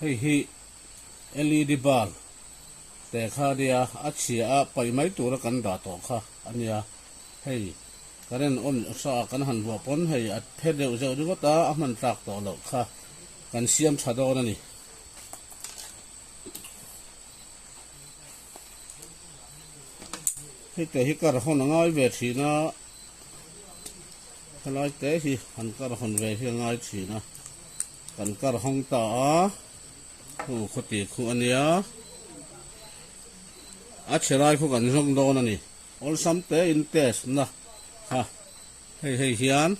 hei hi LED bar te kha dia a chia a pai mai tur kan da to kha ania hei karen on sa kan han wa pon hei at phedeu zeu du ta a man tak to lo kha kan siam thado na ni hei te hi kar hon ngai ve thina khalai te hi han kar hon ve hi ngai thina kan kar hong ta hu khoti khu ania a cherai khu kan jong do na ni ol sam te in test na ha hei hian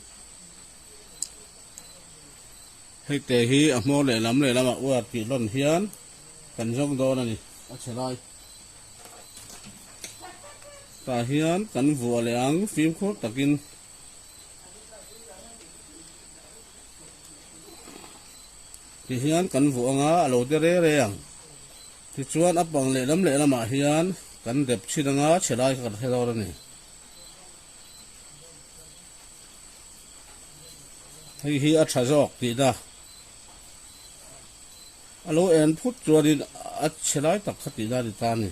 hei te hi a mo le lam a wa pi lon hian kan jong do na ni a cherai ta hian kan vua leang phim khu takin thì hian kan vu anga alo te re ang ti chuan apang le lam a hian kan dep chhinanga chelai kan helor ani hei hi a thajok ti da alo en phut chuanin a chelai tak khati da ri ta ni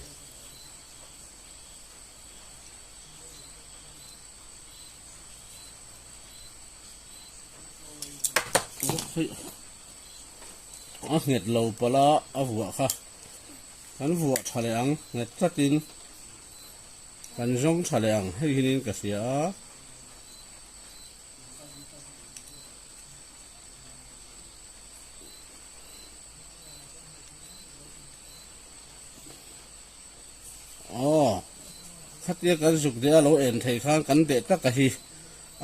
a nget lo pala a vua kha kan vua thaleang nget chatin kan jong thaleang hei hinin ka sia khatia kan juk de lo en thei khang kan de ta ka hi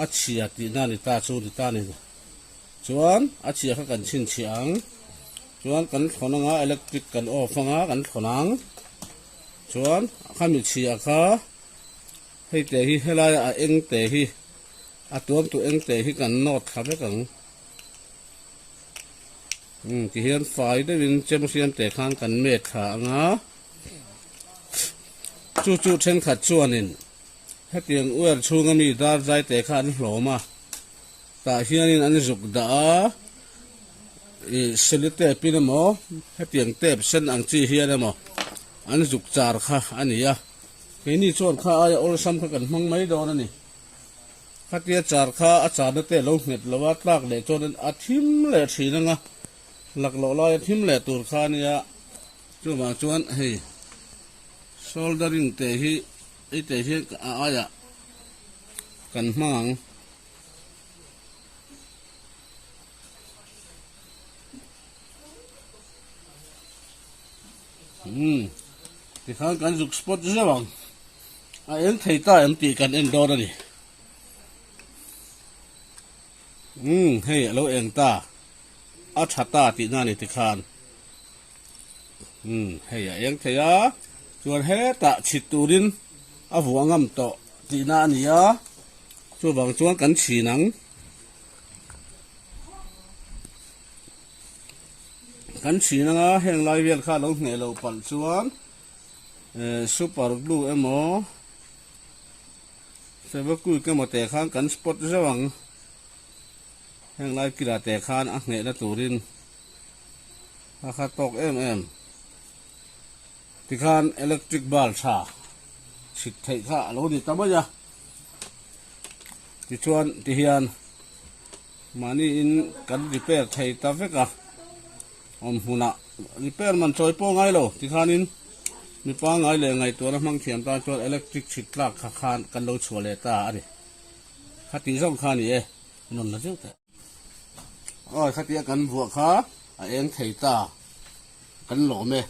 a chia ti na ni ta chu ni ta ni chuan a chia kha kan chin chiang chuan kan thonanga electric kan off anga kan thonang chuan khami chia kha hei te hi helai a eng te hi a tuam tu eng te hi kan not kha be kan ki hian fai de win chem siam te khang kan me kha anga chu then khat chuanin hetiang uer chunga mi dar zai te khan hloma ta hianin an juk da i selite pinamo hetiang tep sen ang chi hianamo an juk char kha ania keini chon kha aya ol sam kha kan hmang mai do na ni khatia char kha a char na te lo nget lowa tlak le chonin a thim le thina nga lak lo lai thim le tur kha nia chu ma chuan hei soldering te hi ite hi aya kan hmang thì khang kan juk spot zawang a en thei ta em ti kan en do na ni hei lo eng ta a thata ti na ni ti khan hei a eng theya chuan he ta chiturin a vuangam to ti na ania chu bang chuan kan chinang kan chinanga heng lai vel kha lo nge lo pal chuan super glue emo sebaku ke mo te khan kan spot zawang heng lai kira te khan a nge na turin a kha tok em ti khan electric bulb tha sit thei kha lo ni tamaya ti chuan ti hian mani in kan repair thei ta veka om huna repair man choi po ngai lo ti khanin mi pa ngai le ngai to na mang thiam ta chuan electric sit tlak kha khan kan lo chhuale ta ani khati jong kha ni e non la jeu ta oi khati kan vuak kha a eng thei ta kan lo me